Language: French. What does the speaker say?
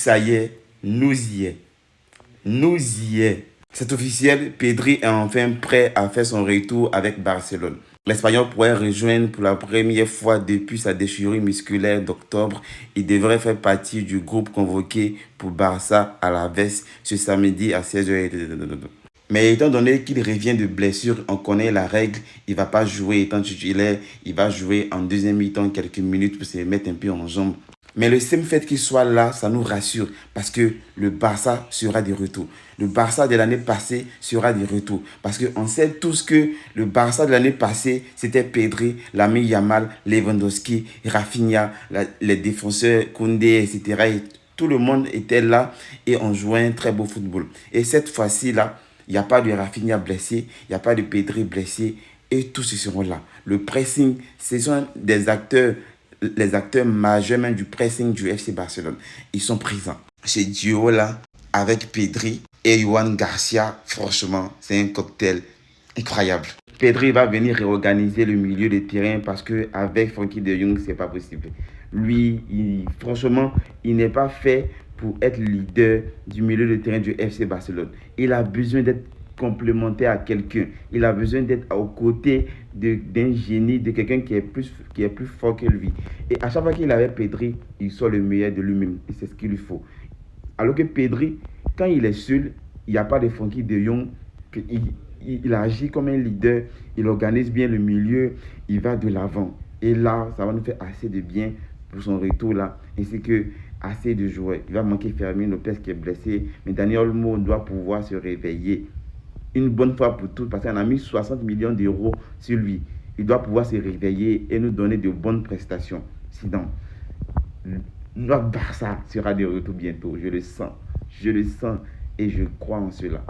Ça y est, nous y est. Nous y est. C'est officiel, Pedri est enfin prêt à faire son retour avec Barcelone. L'Espagnol pourrait rejoindre pour la première fois depuis sa déchirure musculaire d'octobre. Il devrait faire partie du groupe convoqué pour Barça à la Veste ce samedi à 16h. Mais étant donné qu'il revient de blessure, on connaît la règle, il ne va pas jouer étant titulaire, il va jouer en deuxième mi-temps quelques minutes pour se mettre un peu en jambes. Mais le simple fait qu'il soit là, ça nous rassure parce que le Barça sera de retour. Le Barça de l'année passée sera de retour. Parce qu'on sait tous que le Barça de l'année passée, c'était Pedri, Lamine Yamal, Lewandowski, Rafinha, les défenseurs, Koundé, etc. Et tout le monde était là et on jouait un très beau football. Et cette fois-ci-là, il n'y a pas de Rafinha blessé, il n'y a pas de Pedri blessé et tous ils seront là. Le pressing, ce sont des acteurs, les acteurs majeurs même du pressing du FC Barcelone. Ils sont présents. Ce duo-là, avec Pedri et Yohan Garcia, franchement, c'est un cocktail incroyable. Pedri va venir réorganiser le milieu de terrain parce qu'avec Frenkie de Jong, ce n'est pas possible. Lui, franchement, il n'est pas fait pour être leader du milieu de terrain du FC Barcelone. Il a besoin d'être complémentaire à quelqu'un. Il a besoin d'être aux côtés d'un génie, de quelqu'un qui est plus fort que lui. Et à chaque fois qu'il avait Pedri, il sort le meilleur de lui-même. Et c'est ce qu'il lui faut. Alors que Pedri, quand il est seul, il n'y a pas de Frenkie de Jong. Il agit comme un leader. Il organise bien le milieu. Il va de l'avant. Et là, ça va nous faire assez de bien pour son retour là. Ainsi que assez de joueurs. Il va manquer Fermin Lopez qui est blessé. Mais Dani Olmo doit pouvoir se réveiller une bonne fois pour toutes parce qu'on a mis 60 millions d'euros sur lui. Il doit pouvoir se réveiller et nous donner de bonnes prestations. Sinon, notre Barça sera de retour bientôt. Je le sens et je crois en cela.